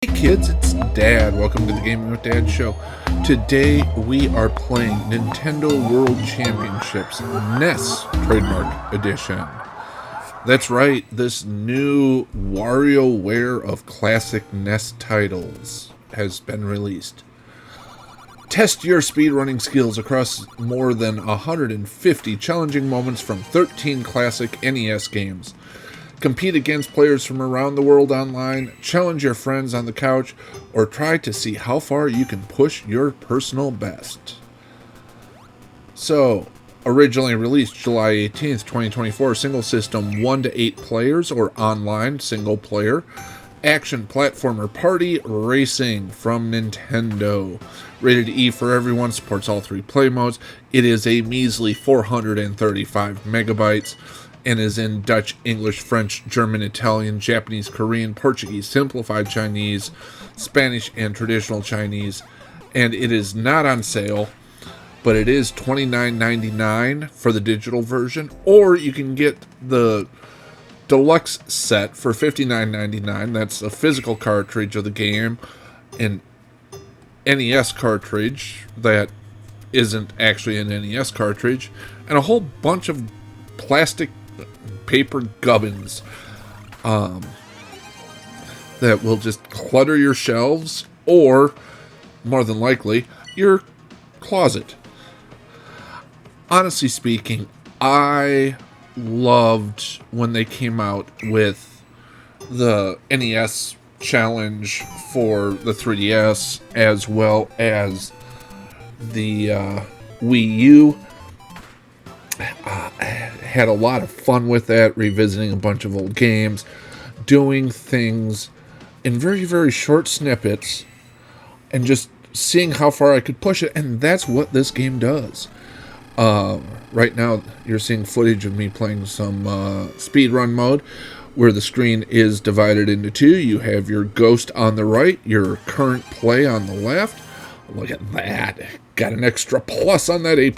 Hey kids, it's Dad. Welcome to the Gaming with Dad show. Today we are playing Nintendo World Championships NES Trademark Edition. That's right, this new WarioWare of classic NES titles has been released. Test your speedrunning skills across more than 150 challenging moments from 13 classic NES games. Compete against players from around the world online, challenge your friends on the couch, or try to see how far you can push your personal best. So, originally released July 18th, 2024, single system 1 to 8 players or online single player. Action platformer party racing from Nintendo. Rated E for everyone, supports all 3 play modes. It is a measly 435 megabytes. And is in Dutch, English, French, German, Italian, Japanese, Korean, Portuguese, Simplified Chinese, Spanish, and Traditional Chinese. And it is not on sale, but it is $29.99 for the digital version, or you can get the deluxe set for $59.99. That's a physical cartridge of the game, an NES cartridge that isn't actually an NES cartridge, and a whole bunch of plastic paper gubbins that will just clutter your shelves or, more than likely, your closet. Honestly speaking, I loved when they came out with the NES challenge for the 3DS as well as the Wii U. Had a lot of fun with that, revisiting a bunch of old games, doing things in very, very short snippets, and just seeing how far I could push it, and that's what this game does. Right now, you're seeing footage of me playing some speedrun mode, where the screen is divided into 2. You have your ghost on the right, your current play on the left. Look at that. Got an extra plus on that A+.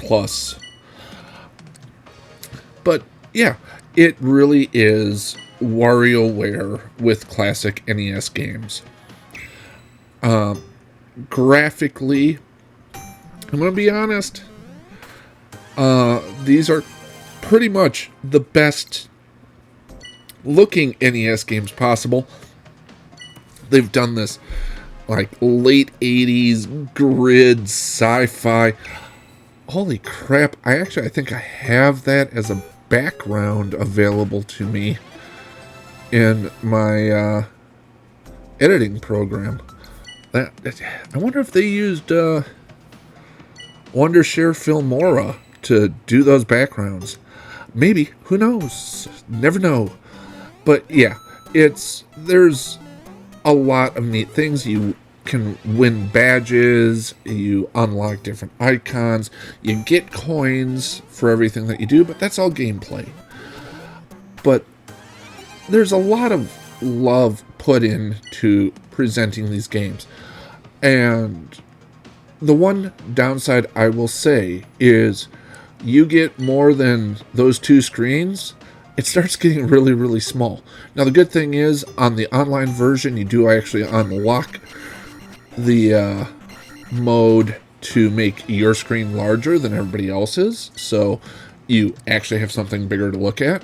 But yeah, it really is WarioWare with classic NES games. Graphically, I'm going to be honest, these are pretty much the best looking NES games possible. They've done this like late 80s grid sci-fi. Holy crap, I think I have that as a background available to me in my editing program. I wonder if they used Wondershare Filmora to do those backgrounds. Maybe, who knows? Never know. But yeah, there's a lot of neat things. You can win badges, you unlock different icons, you get coins for everything that you do, but that's all gameplay. But there's a lot of love put into presenting these games. And the one downside I will say is you get more than those 2 screens, it starts getting really, really small. Now the good thing is, on the online version, you do actually unlock the mode to make your screen larger than everybody else's, so you actually have something bigger to look at.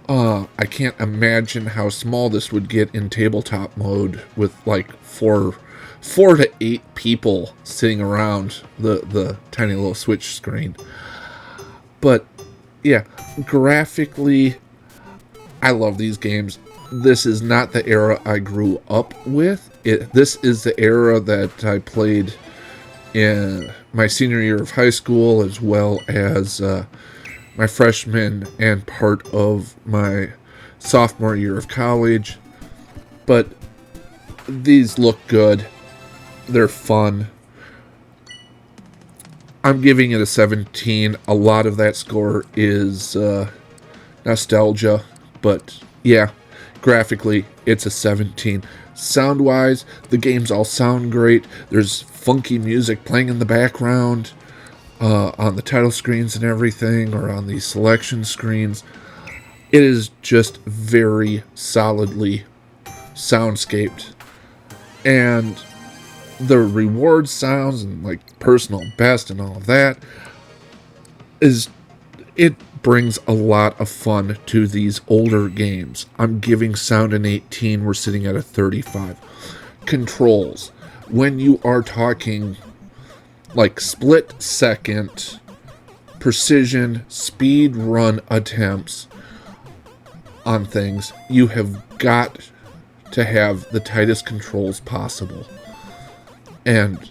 I can't imagine how small this would get in tabletop mode with like four to 8 people sitting around the tiny little Switch screen. But yeah, graphically, I love these games. This is not the era I grew up with. This is the era that I played in my senior year of high school, as well as my freshman and part of my sophomore year of college. But these look good. They're fun. I'm giving it a 17. A lot of that score is nostalgia, but yeah, graphically, it's a 17. Sound-wise, the games all sound great. There's funky music playing in the background on the title screens and everything, or on the selection screens. It is just very solidly soundscaped. And the reward sounds and like personal best and all of that it brings a lot of fun to these older games. I'm giving sound an 18. We're sitting at a 35. Controls. When you are talking like split second, precision, speed run attempts on things, you have got to have the tightest controls possible. And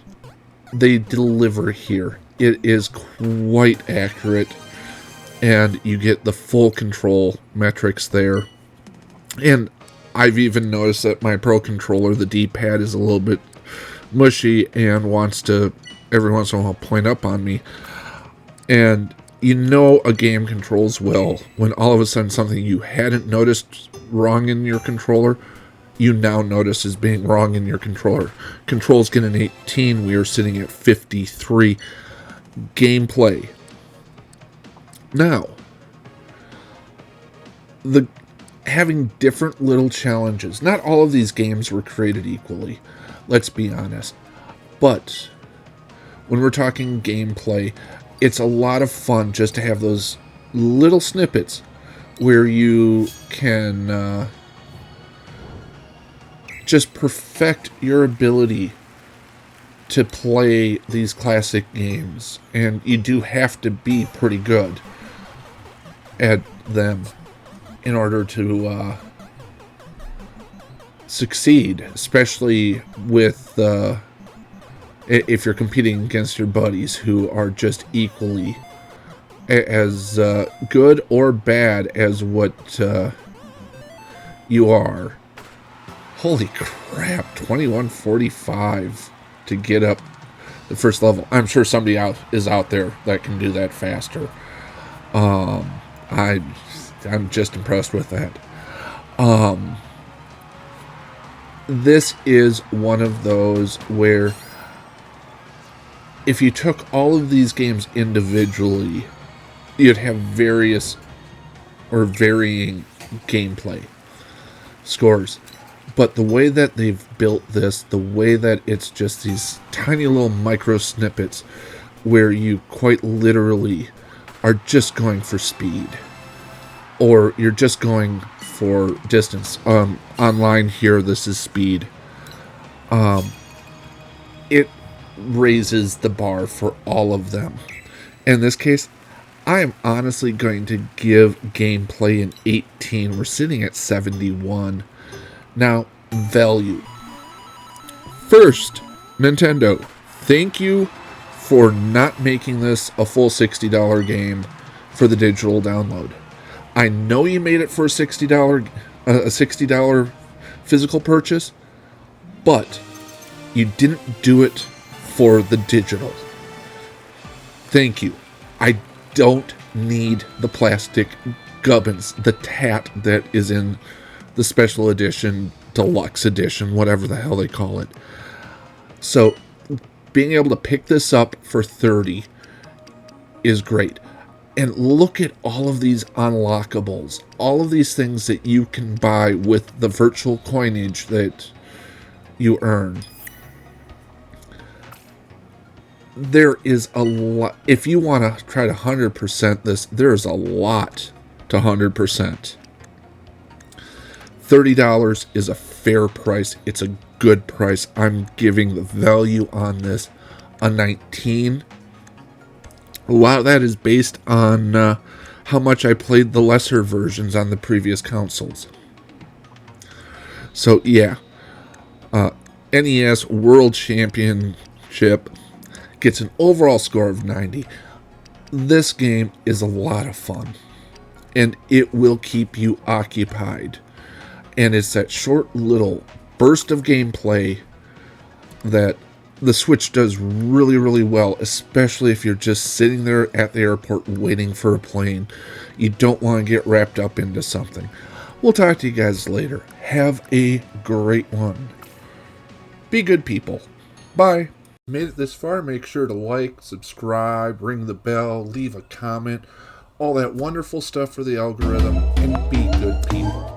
they deliver here. It is quite accurate, and you get the full control metrics there. And I've even noticed that my Pro controller, the D-pad, is a little bit mushy and wants to every once in a while point up on me. And you know a game controls well when all of a sudden something you hadn't noticed wrong in your controller, you now notice is being wrong in your controller. Controls get an 18. We are sitting at 53. Gameplay. Now, having different little challenges. Not all of these games were created equally. Let's be honest. But when we're talking gameplay, it's a lot of fun just to have those little snippets where you can just perfect your ability to play these classic games. And you do have to be pretty good at them in order to succeed, especially with if you're competing against your buddies who are just equally as good or bad as what you are. Holy crap, 2145 to get up the first level. I'm sure somebody is out there that can do that faster. I'm just impressed with that. This is one of those where if you took all of these games individually, you'd have various or varying gameplay scores. But the way that they've built this, the way that it's just these tiny little micro snippets where you quite literally are just going for speed, or you're just going for distance. Online here, this is speed. It raises the bar for all of them. In this case, I am honestly going to give gameplay an 18. We're sitting at 71. Now, value. First, Nintendo, thank you for not making this a full $60 game for the digital download. I know you made it for a $60 physical purchase, but you didn't do it for the digital. Thank you. I don't need the plastic gubbins, the tat that is in the special edition, deluxe edition, whatever the hell they call it. So being able to pick this up for $30 is great. And look at all of these unlockables, all of these things that you can buy with the virtual coinage that you earn. There is a lot. If you want to try to 100% this, there's a lot to 100%. $30 is a fair price. It's a good price. I'm giving the value on this a 19. A lot of that is based on how much I played the lesser versions on the previous consoles. So yeah, NES World Championship gets an overall score of 90. This game is a lot of fun, and it will keep you occupied. And it's that short little burst of gameplay that the Switch does really, really well, especially if you're just sitting there at the airport waiting for a plane. You don't want to get wrapped up into something. We'll talk to you guys later. Have a great one. Be good people. Bye. Made it this far, make sure to like, subscribe, ring the bell, leave a comment, all that wonderful stuff for the algorithm, and be good people.